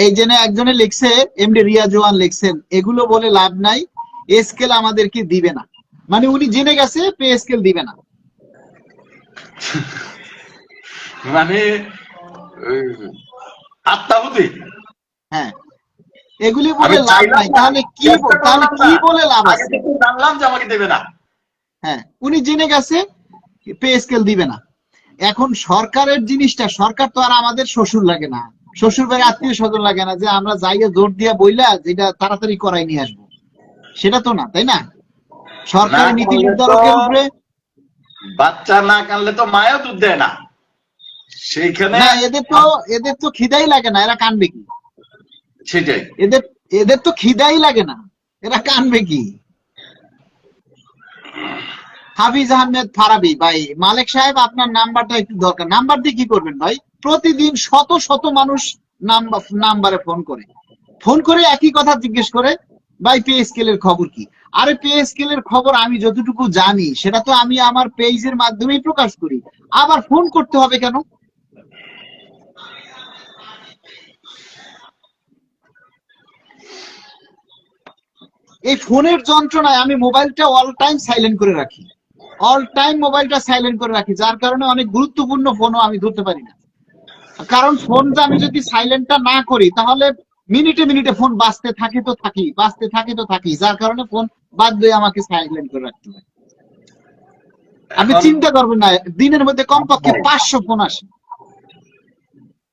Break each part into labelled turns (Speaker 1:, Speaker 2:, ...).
Speaker 1: এই জন্য একজনে লিখছে, এমডি রিয়াজওয়ান লিখছেন, এগুলো বলে লাভ নাই, স্কেল আমাদেরকে দিবে না। মানে উনি জেনে গেছে পে স্কেল দিবে না।
Speaker 2: মানে আত্মাহুতি।
Speaker 1: হ্যাঁ, এগুলি বলে লাভ নাই। তাহলে কি বলে লাভ আছে?
Speaker 2: জানলাম যে আমাকে দেবে না।
Speaker 1: হ্যাঁ, উনি জেনে গেছে পে স্কেল দিবে না। এখন সরকারের জিনিসটা, সরকার তো আর আমাদের শ্বশুর লাগে না, শ্বশুর বাড়ির আত্মীয় স্বজন লাগে না যে আমরা যাইয়ে জোর দিয়া বইলা যেটা তাড়াতাড়ি করাই নিয়ে আসবো, সেটা তো না, তাই না? সরকারের নীতি নির্ধারকের উপরে
Speaker 2: বাচ্চা না কানলে তো মায়া দুধ দেয় না। সেইখানে
Speaker 1: না, এদের তো খিদাই লাগে না, এরা কানবে কি?
Speaker 2: সেটাই,
Speaker 1: এদের তো খিদাই লাগে না, এরা কানবে কি? হাফিজ আহমেদ ফারাবি, ভাই মালেক সাহেব আপনার নাম্বারটা একটু দরকার। নাম্বার দিয়ে কি করবেন ভাই? প্রতিদিন শত শত মানুষ নাম্বারে ফোন করে একই কথা জিজ্ঞেস করে, ভাই পে স্কেলের খবর কি? আরে পে স্কেলের খবর আমি যতটুকু জানি সেটা তো আমি আমার পেজের মাধ্যমেই প্রকাশ করি, আবার ফোন করতে হবে কেন? এই ফোনের যন্ত্রণায় আমি মোবাইলটা অল টাইম সাইলেন্ট করে রাখি, যার কারণে অনেক গুরুত্বপূর্ণ ফোনও আমি ধরতে পারি না। কারণ ফোনটা আমি যদি সাইলেন্টটা না করি তাহলে মিনিটে মিনিটে ফোন বাজতে থাকি, যার কারণে ফোন বাধ্য হয়ে আমাকে সাইলেন্ট করে রাখতে হয়। আপনি চিন্তা করবেন না, দিনের মধ্যে কমপক্ষে 500 ফোন আসে।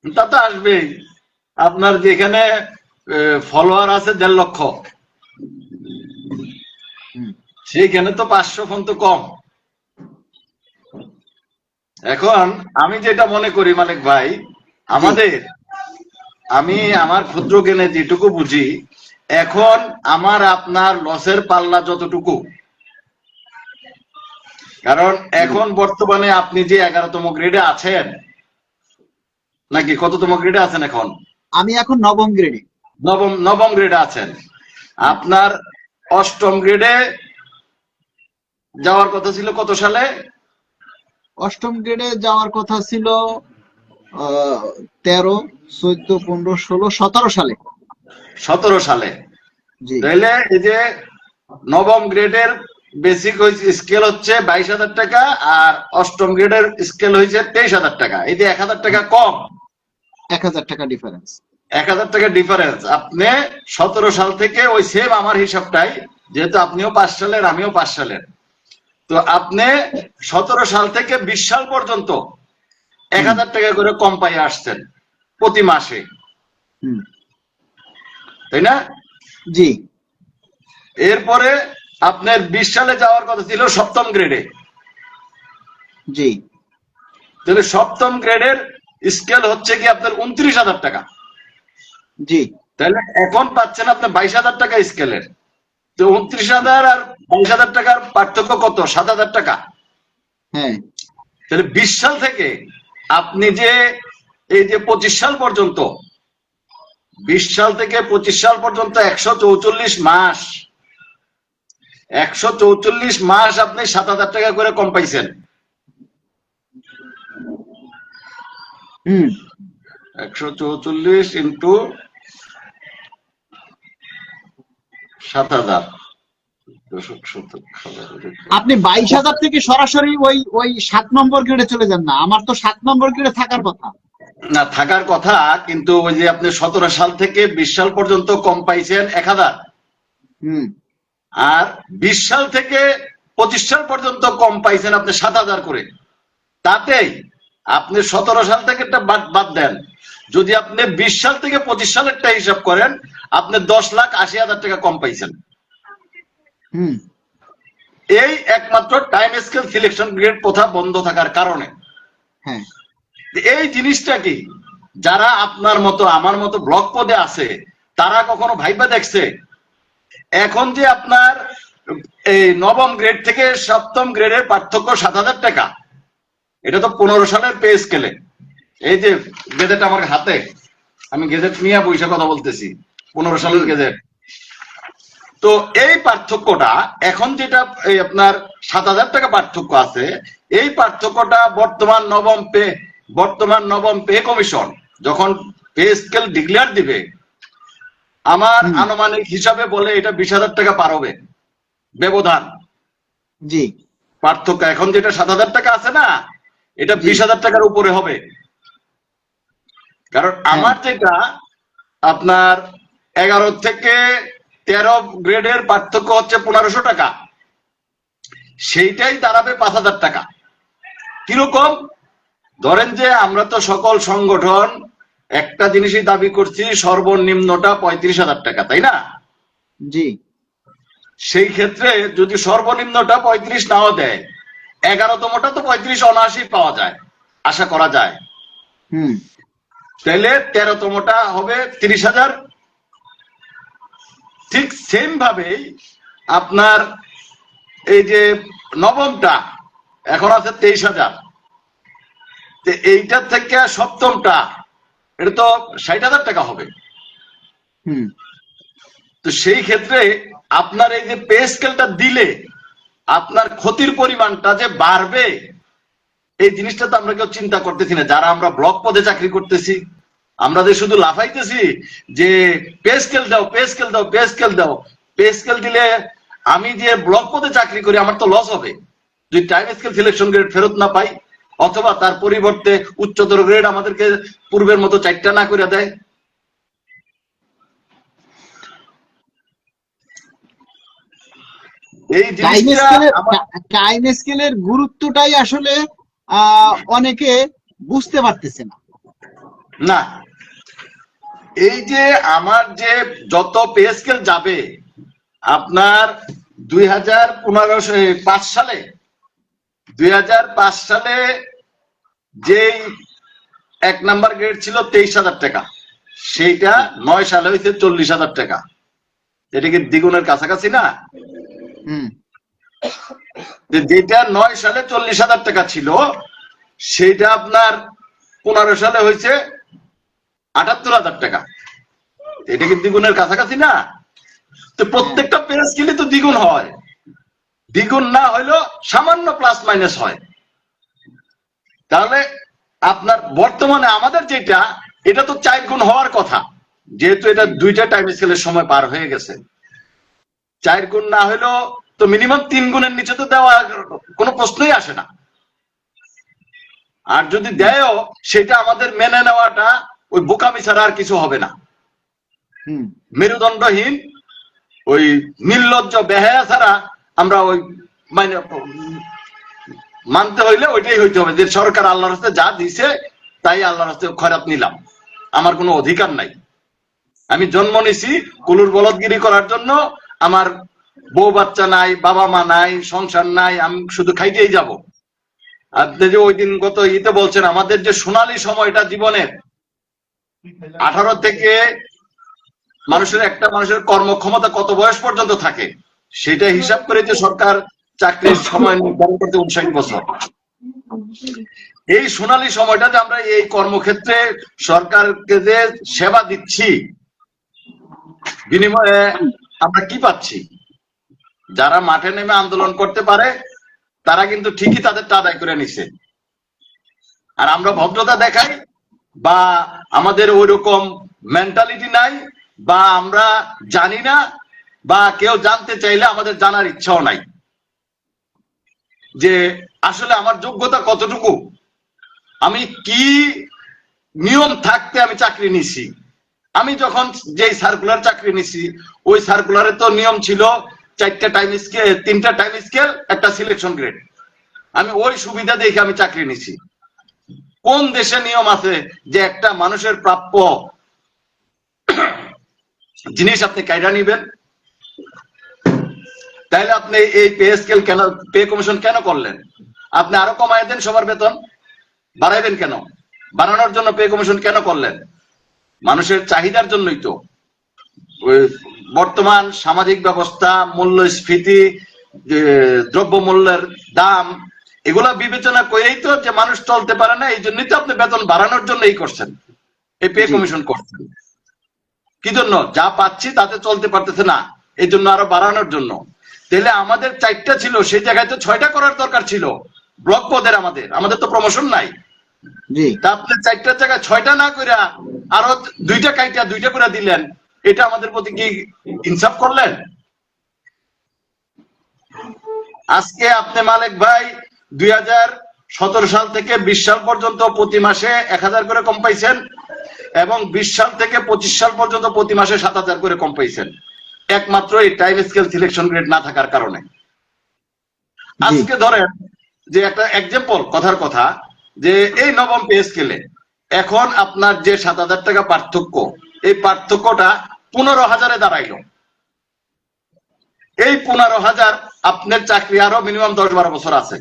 Speaker 2: তা তো আসবেই। আপনার যেখানে ফলোয়ার আছে 1.5 লক্ষ, সেইখানে তো 500 ফোন তো কম। এখন আমি যেটা মনে করি মালিক ভাই, আমি আমার ক্ষুদ্র জ্ঞানে যেটুকু বুঝি, এখন আমার আপনার লসের পাল্লা যতটুকু, কারণ এখন বর্তমানে আপনি যে 11তম গ্রেডে আছেন, নাকি কততম গ্রেডে আছেন এখন?
Speaker 1: আমি এখন নবম
Speaker 2: গ্রেডে আছেন। আপনার 8ম গ্রেডে যাওয়ার কথা ছিল কত সালে?
Speaker 1: 8ম গ্রেডে যাওয়ার কথা ছিল 13, 14, 15, 16, 17 সালে।
Speaker 2: 17 সালে। তাইলে এই যে 9ম গ্রেডের বেসিক স্কেল হচ্ছে 22,000 টাকা, আর 8ম গ্রেডের স্কেল হয়েছে 23,000 টাকা। এই যে 1,000 টাকা কম,
Speaker 1: 1,000 টাকা ডিফারেন্স।
Speaker 2: 1,000 টাকা ডিফারেন্স। আপনি 17 সাল থেকে ওই সেম আমার হিসাবটাই, যেহেতু আপনিও 5 সালের আমিও 5 সালের, তো আপনি 17 সাল থেকে 20 সাল পর্যন্ত 1,000 টাকা করে কম পাই আসছেন প্রতি মাসে, তাই না?
Speaker 1: জি।
Speaker 2: এরপরে আপনার 20 সালে যাওয়ার কথা ছিল 7ম গ্রেডে।
Speaker 1: জি।
Speaker 2: তাহলে 7ম গ্রেডের স্কেল হচ্ছে কি আপনার 29,000 টাকা।
Speaker 1: জি।
Speaker 2: তাহলে এখন পাচ্ছেন আপনি 22,000 টাকা স্কেলের। তো 29,000 আর 22,000 টাকার পার্থক্য কত? 7,000 টাকা।
Speaker 1: হ্যাঁ।
Speaker 2: তাহলে 20 সাল থেকে আপনি যে এই যে 25 সাল পর্যন্ত, 20 সাল থেকে 25 সাল পর্যন্ত 144 মাস, 144 মাস আপনি 7,000 টাকা করে কম পাইছেন। 144 ইন্টু 7,000,
Speaker 1: আপনি 22,000 থেকে সরাসরি ওই 7 নম্বর গ্রেডে চলে যান না? আমার তো 7 নম্বর গ্রেডে থাকার কথা।
Speaker 2: না, থাকার কথা, কিন্তু ওই যে আপনি 17 সাল থেকে 20 সাল পর্যন্ত কম পাইছেন 1,000, আর 20 সাল থেকে 25 সাল পর্যন্ত কম পাইছেন আপনি 7,000 করে। তাতেই আপনি 17 সাল থেকে বাদ দেন, যদি আপনি 20 সাল থেকে 25 সালেরটা হিসাব করেন, আপনি 10,80,000 টাকা কম পাইছেন। এই একমাত্র টাইম স্কেল সিলেকশন গ্রেড প্রথা বন্ধ থাকার কারণে। এই জিনিসটা কি যারা আপনার মতো আমার মতো ব্লক পদে আছে তারা কখনো ভাইবা দেখছে? এখন যে আপনার এই 9ম গ্রেড থেকে 7ম গ্রেডের পার্থক্য 7,000 টাকা, এটা তো 15 সালের পে স্কেলে। এই যে গেজেট আমার হাতে, আমি গেজেট নিয়ে বইসা কথা বলতেছি, 15 সালের গেজেট। তো এই পার্থক্যটা এখন যেটা এই আপনার 7,000 টাকা পার্থক্য আছে, এই পার্থক্যটা বর্তমান নবম পে কমিশন যখন পে স্কেল ডিক্লেয়ার দিবে, আমার আনুমানিক হিসাবে বলে এটা 20,000 টাকা পার হবে ব্যবধান।
Speaker 1: জি,
Speaker 2: পার্থক্য এখন যেটা 7,000 টাকা আছে না, এটা 20,000 টাকার উপরে হবে। কারণ আমার যেটা আপনার 11 থেকে 13 গ্রেডের পার্থক্য হচ্ছে 1500 টাকা, সেইটাই দাঁড়াবে 5,000 টাকা। কিরকম? ধরেন যে আমরা তো সকল সংগঠন একটা জিনিসই দাবি করছি, সর্বনিম্নটা 35,000 টাকা, তাই না?
Speaker 1: জি।
Speaker 2: সেই ক্ষেত্রে যদি সর্বনিম্নটা 35 নাও দেয়, 11তমটা তো 35 অনায়াসই পাওয়া যায়, আশা করা যায়। তাহলে 13তমটা হবে 30,000। ঠিক সেম ভাবেই আপনার এই যে নবমটা এখন আছে 23,000, এইটা থেকে সপ্তমটা এটা তো 60,000 টাকা হবে। তো সেই ক্ষেত্রে আপনার এই যে পে স্কেলটা দিলে আপনার ক্ষতির পরিমাণটা যে বাড়বে, এই জিনিসটা তো আমরা কেউ চিন্তা করতেছি না। যারা আমরা ব্লক পদে চাকরি করতেছি, আমরা যে শুধু লাফাইতেছি যে পে স্কেল দাও, পে স্কেল দাও, পে স্কেল দাও। পে স্কেল দিলে আমি যে ব্লক পদে চাকরি করি আমার তো লস হবে যদি টাইম স্কেল সিলেকশন গ্রেড ফেরত না পাই, অথবা তার পরিবর্তে উচ্চতর গ্রেড আমাদেরকে পূর্বের মতো 4টা না করে দেয়। এই
Speaker 1: টাইম স্কেলের গুরুত্বটাই আসলে অনেকে বুঝতে পারতেছে না।
Speaker 2: না, এই যে আমার যে যত পে স্কেল যাবে আপনার 2005 সালে 2005 সালে যেই 1 নাম্বার গ্রেড ছিল 23,000 টাকা, সেইটা 9 সালে হয়েছে 40,000 টাকা। এটা কি দ্বিগুণের কাছাকাছি না? যেটা 9 সালে 40,000 টাকা ছিল, সেটা আপনার 15 সালে হয়েছে 78,000 টাকা। এটা কি দ্বিগুণের কাছাকাছি না? তো প্রত্যেকটা পে স্কেলে তো দ্বিগুণ হয়, দ্বিগুণ না হইলেও সামান্য প্লাস মাইনাস হয়। তাহলে আপনার বর্তমানে আমাদের যেটা, এটা তো 4 গুণ হওয়ার কথা, যেহেতু এটা 2টা টাইম স্কেলের সময় পার হয়ে গেছে। 4 গুণ না হইলেও তো মিনিমাম 3 গুণের নিচে তো দেওয়া কোনো প্রশ্নই আসে না। আর যদি দেয়ও, সেটা আমাদের মেনে নেওয়াটা ওই বোকামি ছাড়া আর কিছু হবে না। মেরুদণ্ডহীন ওই নির্লজ্জ বেহায়া ছাড়া আমরা ওই মানতে হইলে ওইটাই হইতে হবে যে সরকার আল্লাহর রাস্তায় যা দিছে তাই আল্লাহর রাস্তায় খয়রাত নিলাম, আমার কোনো অধিকার নাই। আমি জন্ম নিছি কুলুর বলদগিরি করার জন্য, আমার বউ বাচ্চা নাই, বাবা মা নাই, সংসার নাই, আমি শুধু খাইতেই যাব। আপনি যে ওই দিন গত ইতে বলছেন আমাদের যে সোনালী সময়টা জীবনের, 18 থেকে মানুষের কর্মক্ষমতা কত বয়স পর্যন্ত থাকে, সেটা হিসাব করে যে সরকার চাকরির সময় নির্ধারণ করতে 59 বছর। এই সোনালী সময়টা যে আমরা এই কর্মক্ষেত্রে সরকারকে যে সেবা দিচ্ছি, বিনিময়ে আমরা কি পাচ্ছি? যারা মাঠে নেমে আন্দোলন করতে পারে তারা কিন্তু ঠিকই তাদেরটা আদায় করে নিছে। আর আমরা ভদ্রতা দেখাই বা আমাদের ওই রকম মেন্টালিটি নাই, বা আমরা জানি না, বা কেউ জানতে চাইলে আমাদের জানার ইচ্ছাও নাই যে আসলে আমার যোগ্যতা কতটুকু, আমি কি নিয়ম থাকতে আমি চাকরি নিছি। আমি যখন যেই সার্কুলার চাকরি নিছি, ওই সার্কুলারে তো নিয়ম ছিল 4টা টাইম স্কেল, 3টা টাইম স্কেল, একটা সিলেকশন গ্রেড। আমি ওই সুবিধা দেখে আমি চাকরি নিছি। কোন দেশে নিয়ম আছে যে একটা মানুষের প্রাপ্য জিনিস আপনি কায়দা নিবেন? তাইলে আপনি এই পে স্কেল কেন, পে কমিশন কেন করলেন? আপনি আরো কমায় দেন সবার বেতন, বাড়াইবেন কেন? বাড়ানোর জন্য পে কমিশন কেন করলেন? মানুষের চাহিদার জন্যই তো। বর্তমান সামাজিক ব্যবস্থা, মূল্যস্ফীতি, দ্রব্য মূল্যের দাম, এগুলা বিবেচনা করেই তো যে মানুষ চলতে পারে না, এই জন্যই তো আপনি বেতন বাড়ানোর জন্য এই করছেন, এই পে কমিশন করছেন। কি জন্য? যা পাচ্ছি তাতে চলতে পারতেছে না, এই জন্য আরো বাড়ানোর জন্য। তাহলে আমাদের 4টা ছিল, সেই জায়গায় তো 6টা করার দরকার ছিল ব্লক পদের। আমাদের তো প্রমোশন নাই,
Speaker 1: জি,
Speaker 2: তা আপনি 4টার জায়গায় 6টা না কইরা আরো 2টা কাইটা 2টা করে দিলেন, এটা আমাদের প্রতি কি ইনসাফ করলেন? আজকে আপনি মালিক ভাই 2017 সাল থেকে 20 সাল পর্যন্ত প্রতি মাসে 1000 করে কম পাইছেন, এবং 20 সাল থেকে 25 সাল পর্যন্ত প্রতি মাসে 7000 করে কম পাইছেন, একমাত্র এই টাইম স্কেল সিলেকশন গ্রেড না থাকার কারণে। আজকে ধরেন যে একটা এক্সাম্পল, কথার কথা, যে এই নবম পে স্কেলে এখন আপনার যে 7000 টাকা পার্থক্য, এই পার্থক্যটা 15,000-এ দাঁড়াইলো। এই 15,000 আপনার চাকরি আরো মিনিমাম 10-12 বছর আছে,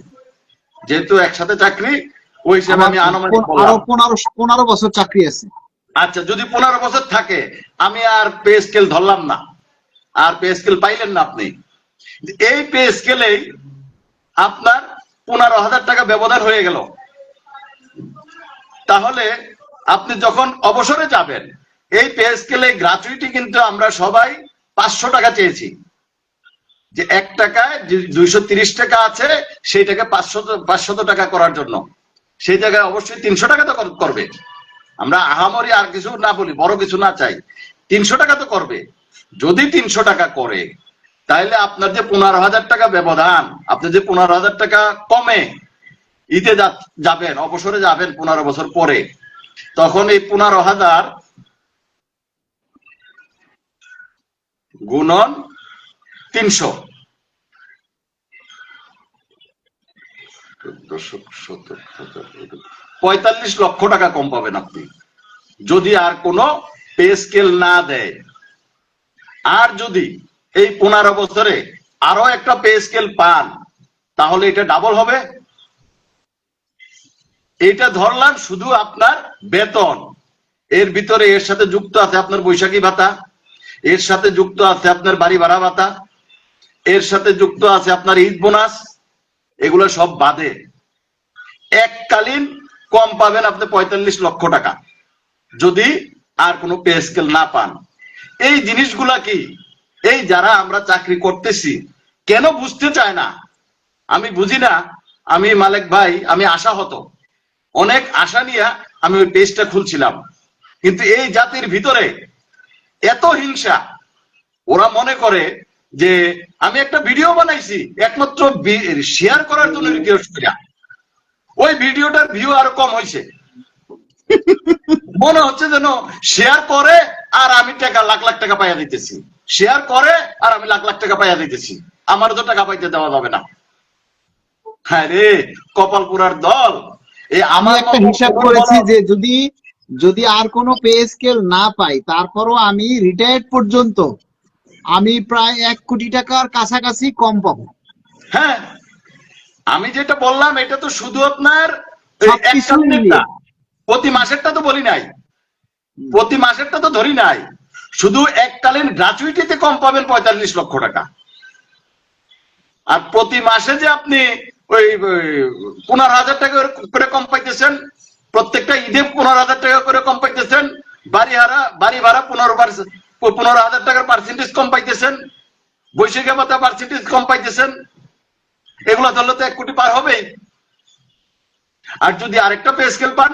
Speaker 2: যেহেতু একসাথে চাকরি, ওই হিসেবে আমি আনুমানিক
Speaker 1: আরো 15 বছর চাকরি আছে।
Speaker 2: আচ্ছা, যদি 15 বছর থাকে, আমি আর পে স্কেল ধরলাম না, আর পে স্কেল পাইলেন না আপনি। এই পে স্কেলেই আপনার 15,000 টাকা ব্যবধান হয়ে গেল। তাহলে আপনি যখন অবসরে যাবেন, এই পে স্কেলে গ্র্যাচুইটি কিন্তু আমরা সবাই 500 টাকা চেয়েছি, যে 1 টাকায় 230 টাকা আছে, সেইটাকে 500 টাকা করার জন্য। সেই জায়গায় অবশ্যই 300 টাকা তো করবে। আমরা আহামরি আর কিছু না বলি, বড় কিছু না চাই, 300 টাকা তো করবে। যদি 300 টাকা করে, তাহলে আপনার যে 15,000 টাকা ব্যবধান, আপনি যে 15,000 টাকা কমে ঈদে যাবেন, অবসরে যাবেন 15 বছর পরে, তখন এই 15,000 গুণন 300, 45 লক্ষ টাকা কম পাবেন আপনি, যদি আর কোনো পে স্কেল না দেয়। আর যদি এই 15 বছরে আরো একটা পে স্কেল পান, তাহলে এটা ডাবল হবে। এটা ধরলাম শুধু আপনার বেতন, এর ভিতরে এর সাথে যুক্ত আছে আপনার বৈশাখী ভাতা, এর সাথে যুক্ত আছে আপনার বাড়ি ভাড়া ভাতা, এর সাথে যুক্ত আছে আপনার ঈদ বোনাস, এগুলো সব বাদে এককালীন কম পাবেন আপনি 45 লক্ষ টাকা, যদি আর কোনো পে স্কেল না পান। এই জিনিসগুলা কি, এই যারা আমরা চাকরি করতেছি কেন বুঝতে চায় না, আমি বুঝি না। আমি মালিক ভাই, আমি আশাহত, অনেক আশা নিয়ে আমি ওই পেজটা খুলছিলাম, কিন্তু এই জাতির ভিতরে এত হিংসা, ওরা মনে করে যে আমি একটা ভিডিও বানাইছি একমাত্র শেয়ার করার জন্য রিকোয়েস্ট করি, ওই ভিডিওটার ভিউ আরো কম হয়েছে। মনে হচ্ছে যেন শেয়ার করে আর আমি টাকা লাখ লাখ টাকা পাইয়া দিতেছি, শেয়ার করে আর আমি লাখ লাখ টাকা পাইয়া দিতেছি, আমার তো টাকা পাইতে দেওয়া যাবে না। হ্যাঁ রে, কপাল পুরার দল।
Speaker 1: আমি একটা হিসাব করেছি যে যদি আর কোনো পে স্কেল না পাই, তারপরও আমি রিটায়ার্ড পর্যন্ত আমি প্রায় 1 কোটি টাকার কাছাকাছি কম পাবো।
Speaker 2: হ্যাঁ, আমি যেটা বললাম এটা তো শুধু আপনার প্রতি মাসেরটা তো বলি নাই, প্রতি মাসেরটা তো ধরি নাই, শুধু এককালীন গ্র্যাচুইটিতে কম পাবেন 45 লক্ষ টাকা। আর প্রতি মাসে যে আপনি ওই 15,000 টাকা করে কম পাইতেছেন, প্রত্যেকটা ঈদে 15,000 টাকা করে কম পাইতেছেন, বাড়ি ভাড়া 15,000 টাকার পার্সেন্টেজ কম পাইতেছেন, বৈশাখী ভাতা পার্সেন্টেজ কম পাইতেছেন, এগুলা ধরলে তো 1 কোটি পার হবেই। আর যদি আরেকটা পে স্কেল পান,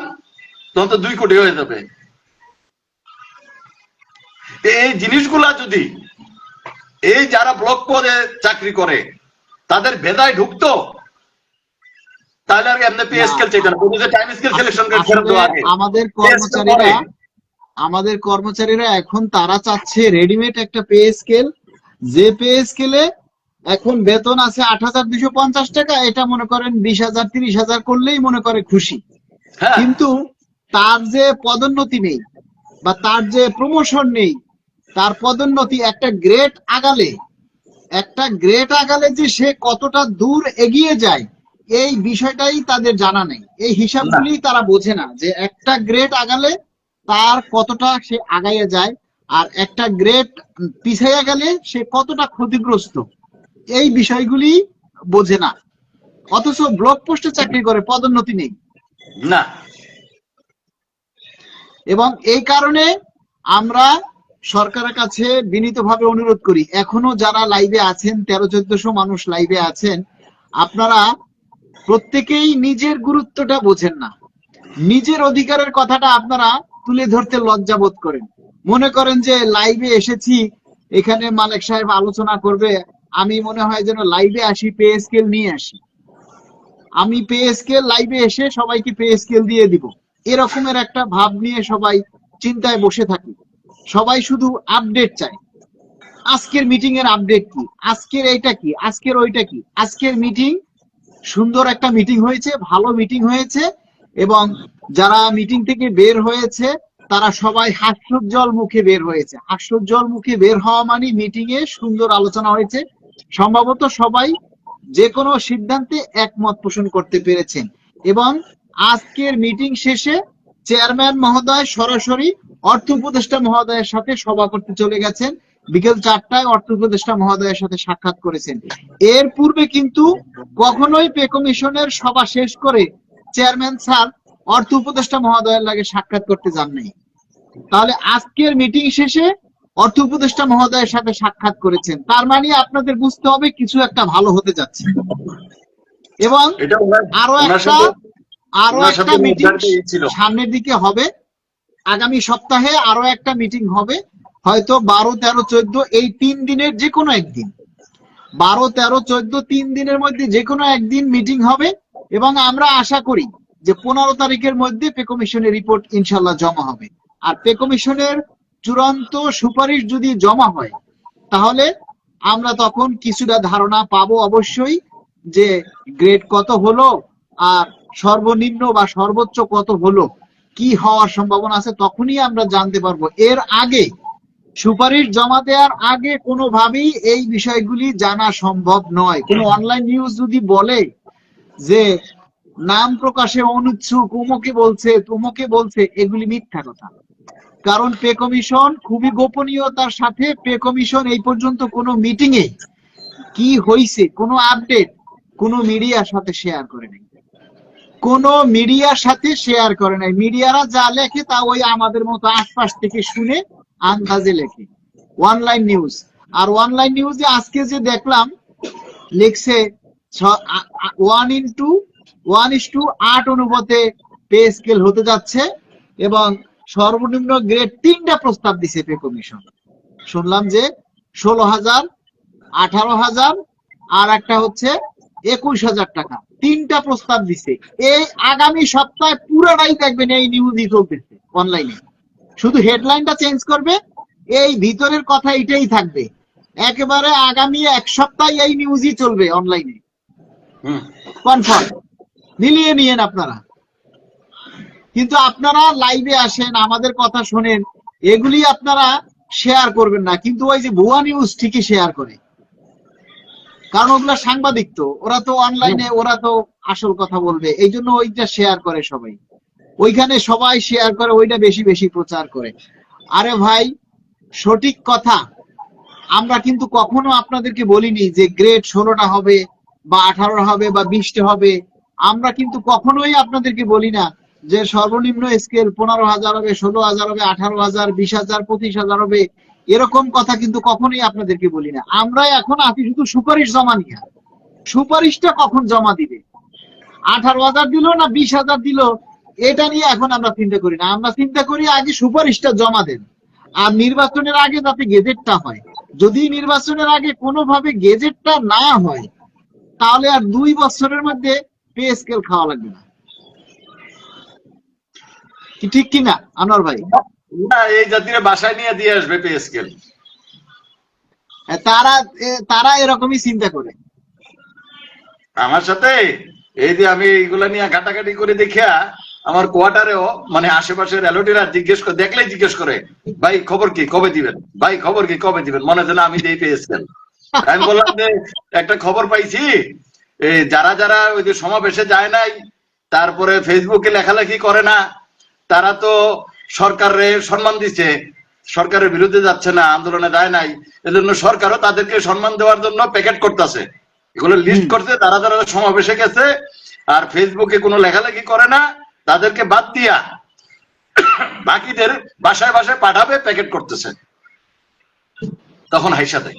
Speaker 2: তখন তো 2 কোটি হয়ে যাবে। এই জিনিসগুলা যদি এই যারা ব্লক পদে চাকরি করে তাদের ভেদায় ঢুকতো, তাহলে আর এমনি পে স্কেল চাইতো না, বলতো যে টাইম স্কেল সিলেকশন গ্রেড ফেরত দেওয়া আগে।
Speaker 1: আমাদের কর্মচারীরা এখন তারা চাচ্ছে রেডিমেড একটা পে স্কেল, যে পে স্কেলে এখন বেতন আছে 8,250 টাকা, এটা মনে করেন 20,000 30,000 করলেই মনে করে খুশি। কিন্তু তার যে পদোন্নতি নেই বা তার যে প্রমোশন নেই, তার পদোন্নতি একটা গ্রেড আগালে যে সে কতটা দূর এগিয়ে যায়, এই বিষয়টাই তাদের জানা নেই। এই হিসাবগুলি তারা বোঝে না যে একটা গ্রেড আগালে তার কতটা সে আগাইয়া যায়, আর একটা গ্রেড পিছাইয়া গেলে সে কতটা ক্ষতিগ্রস্ত, এই বিষয়গুলি বোঝে না। অথচ ব্লক পোস্টে চাকরি করে, পদোন্নতি নেই
Speaker 2: না।
Speaker 1: এবং এই কারণে আমরা সরকারের কাছে বিনীতভাবে অনুরোধ করি, এখনো যারা লাইভে আছেন, 1300-1400 মানুষ লাইভে আছেন, আপনারা প্রত্যেকেই নিজের গুরুত্বটা বোঝেন না। নিজের অধিকারের কথাটা আপনারা তুলে ধরতে লজ্জা বোধ করেন, মনে করেন যে লাইভে এসেছি, এখানে মালেক সাহেব আলোচনা করবে, আমি মনে হয় যেন লাইভে আসি, পে স্কেল নিয়ে আসি, আমি পে স্কেল লাইভে এসে সবাইকে পে স্কেল দিয়ে দিব, এরকমের একটা ভাব নিয়ে সবাই চিন্তায় বসে থাকি। সবাই শুধু আপডেট চায়, আজকের মিটিং এর আপডেট কি, আজকের এইটা কি, আজকের ওইটা কি। আজকের মিটিং সুন্দর একটা মিটিং হয়েছে, ভালো মিটিং হয়েছে, এবং যারা মিটিং থেকে বের হয়েছে তারা সবাই হাস্যোজ্জ্বল মুখে বের হয়েছে। হাস্যোজ্জ্বল মুখে বের হওয়া মানে মিটিং এ সুন্দর আলোচনা হয়েছে, সম্ভবত সবাই যে কোনো সিদ্ধান্তে একমত পোষণ করতে পেরেছেন। এবং আজকের মিটিং শেষে চেয়ারম্যান মহোদয় সরাসরি অর্থ উপদেষ্টা মহোদয়ের সাথে সভা করতে চলে গেছেন, বিকেল 4টায় অর্থ উপদেষ্টা মহোদয়ের সাথে সাক্ষাৎ করেছেন। এর পূর্বে কিন্তু কখনোই পে কমিশনের সভা শেষ করে চেয়ারম্যান স্যার অর্থ উপদেষ্টা মহোদয়ের লাগে সাক্ষাৎ করতে যান নাই। তাহলে আজকের মিটিং শেষে অর্থ উপদেষ্টা মহোদয়ের সাথে সাক্ষাৎ করেছেন, তার মানে আপনাদের বুঝতে হবে কিছু একটা ভালো হতে যাচ্ছে। এবং আরো একটা মিটিং সামনের দিকে হবে, আগামী সপ্তাহে আরো একটা মিটিং হবে, হয়তো 12, 13, 14 এই 3 দিনের যে কোনো একদিন, 12, 13, 14 3 দিনের মধ্যে যে কোনো একদিন মিটিং হবে। এবং আমরা আশা করি যে 15 তারিখের মধ্যে পে কমিশনের রিপোর্ট ইনশাল্লাহ জমা হবে। আর পে কমিশনের চূড়ান্ত সুপারিশ যদি জমা হয় তাহলে আমরা তখন কিছুটা ধারণা পাবো অবশ্যই, যে গ্রেড কত হলো আর সর্বনিম্ন বা সর্বোচ্চ কত হলো, কি হওয়ার সম্ভাবনা আছে, তখনই আমরা জানতে পারবো। এর আগে, সুপারিশ জমা দেওয়ার আগে কোনোভাবেই এই বিষয়গুলি জানা সম্ভব নয়। কোনো অনলাইন নিউজ যদি বলে যে নাম প্রকাশে অনুচ্ছুক, অমুকে বলছে তমুকে বলছে, এগুলি মিথ্যা কথা। কারণ পে কমিশন খুবই গোপনীয়তার সাথে, পে কমিশন এই পর্যন্ত কোনো মিটিং এ কি হয়েছে, কোনো আপডেট কোনো মিডিয়ার সাথে শেয়ার করে নাই, কোনো মিডিয়ার সাথে শেয়ার করে নাই। মিডিয়ারা যা লেখে তা ওই আমাদের মতো আশপাশ থেকে শুনে আন্দাজে লেখে অনলাইন নিউজ। আর অনলাইন নিউজে আজকে যে দেখলাম লিখছে 1:8 অনুপাতে পে স্কেল হতে যাচ্ছে, এবং সর্বনিম্ন গ্রেড 3টা প্রস্তাব দিছে পে কমিশন। শুনলাম যে 16,000, 18,000 আর একটা হচ্ছে 21,000 টাকা, 3টা প্রস্তাব দিছে। এই আগামী সপ্তাহে পুরোটাই দেখবেন এই নিউজই চলতেছে অনলাইনে, শুধু হেডলাইনটা চেঞ্জ করবে, এই ভিতরের কথা এটাই থাকবে। একেবারে আগামী 1 সপ্তাহ এই নিউজই চলবে অনলাইনে, কনফার্ম, মিলিয়ে নিয়েন আপনারা। কিন্তু আপনারা লাইভে আসেন, আমাদের কথা শোনেন, এগুলি আপনারা শেয়ার করবেন না, কিন্তু ওই যে ভুয়া নিউজ ঠিকই শেয়ার করে, কারণ ওগুলা সাংবাদিক, তো ওরা তো অনলাইনে, ওরা তো আসল কথা বলবে, এই জন্য ওইটা শেয়ার করে সবাই, ওইখানে সবাই শেয়ার করে, ওইটা বেশি বেশি প্রচার করে। আরে ভাই, সঠিক কথা আমরা কিন্তু কখনো আপনাদেরকে বলিনি যে গ্রেড 16টা হবে বা 18 হবে বা 20টা হবে। আমরা কিন্তু কখনোই আপনাদেরকে বলি না যে সর্বনিম্ন স্কেল 15,000 হবে, 16,000 হবে, 18,000, 20,000, 25,000 হবে, এরকম কথা কিন্তু কখনোই আপনাদেরকে বলি না। আমরা এখন আসি শুধু সুপারিশ জমা নিয়ে। সুপারিশটা কখন জমা দিবে, 18,000 দিল না 20,000 দিল, এটা নিয়ে এখন আমরা চিন্তা করি না। আমরা চিন্তা করি আগে সুপারিশটা জমা দেন, আর নির্বাচনের আগে যাতে গেজেটটা হয়। যদি নির্বাচনের আগে কোনোভাবে গেজেটটা না হয় তাহলে আর 2 বছরের মধ্যে পে স্কেল খাওয়া লাগবে না। কি ঠিক কিনা আনোয়ার ভাই?
Speaker 2: না, এই জাতির বাসায় নিয়ে দিয়ে আসবে পে স্কেল।
Speaker 1: তারা এরকমই চিন্তা করে।
Speaker 2: আমার সাথে এই যে আমি এইগুলা নিয়ে ঘাটাঘাটি করে দেখিয়া আমার কোয়ার্টারেও মানে আশেপাশের এলোটিরা দেখলেই জিজ্ঞেস করে, ভাই খবর কি, কবে দিবেন, ভাই খবর কি, কবে দিবেন, মনে হয় আমি যেই পেয়েছেন। আমি বললাম যে একটা খবর পাইছি, যারা যারা ওই যে সমাবেশে যায় নাই, তারপরে ফেসবুকে লেখালেখি করে না, তারা তো সরকারের সম্মান দিচ্ছে, সরকারের বিরুদ্ধে যাচ্ছে না, আন্দোলনে যায় নাই, এজন্য সরকারও তাদেরকে সম্মান দেওয়ার জন্য প্যাকেট করতেছে, এগুলো লিস্ট করছে। তারা যারা সমাবেশে গেছে আর ফেসবুকে কোনো লেখালেখি করে না, তাদেরকে বাদ দিয়া বাকিদের বাসায় বাসায় পাঠাবে, প্যাকেট করতেছে। তখন হাইসা দেয়।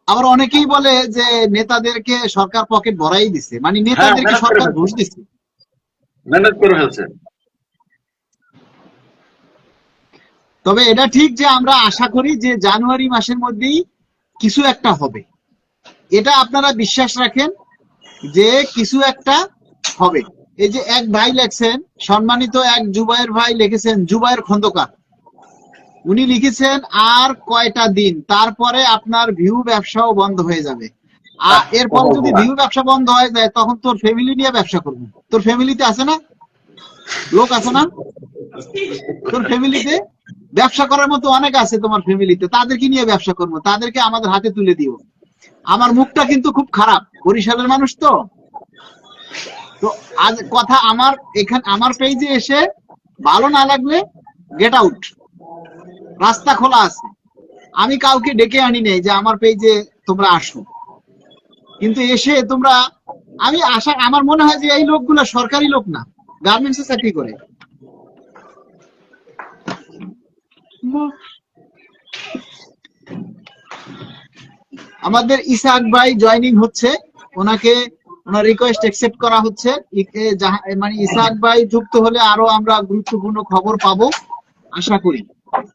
Speaker 1: আবার অনেকেই বলে যে নেতাদেরকে সরকার পকেট ভরাই দিছে, মানে নেতাদেরকে সরকার ঘুষ দিচ্ছে,
Speaker 2: মেহনত করে ফেলছে।
Speaker 1: তবে এটা ঠিক যে আমরা আশা করি যে জানুয়ারি মাসের মধ্যেই কিছু একটা হবে, এটা আপনারা বিশ্বাস রাখেন যে কিছু একটা হবে। এই যে এক ভাই লেখছেন, সম্মানিত এক জুবায়ের ভাই লিখেছেন, জুবায়ের খন্দকার, উনি লিখেছেন আর কয়টা দিন তারপরে আপনার ভিউ ব্যবসাও বন্ধ হয়ে যাবে। আর এরপরে যদি ভিউ ব্যবসা বন্ধ হয়ে যায় তখন তোর ফ্যামিলি নিয়ে ব্যবসা করবো। তোর ফ্যামিলিতে আছে না লোক, আছে না তোর ফ্যামিলিতে? ব্যবসা করার মতো অনেক আছে তোমার ফ্যামিলিতে, তাদেরকে নিয়ে ব্যবসা করবো, তাদেরকে আমাদের হাতে তুলে দিও। আমার মুখটা কিন্তু খুব খারাপ, বরিশালের মানুষ তো। তো আজ কথা আমার এখানে আমার পেজে এসে ভালো না লাগলে গেট আউট, রাস্তা খোলা আছে। আমি কাউকে ডেকে আনি নাই যে আমার পেজে তোমরা আসো, কিন্তু এসে তোমরা, আমি আশা, আমার মনে হয় যে এই লোকগুলো সরকারি লোক না, গার্মেন্টসে চাকরি করে। আমাদের ইসাক ভাই জয়েনিং হচ্ছে, ওনাকে ওনার রিকোয়েস্ট অ্যাকসেপ্ট করা হচ্ছে। মানে ইসাক ভাই যুক্ত হলে আরো আমরা গুরুত্বপূর্ণ খবর পাবো আশা করি।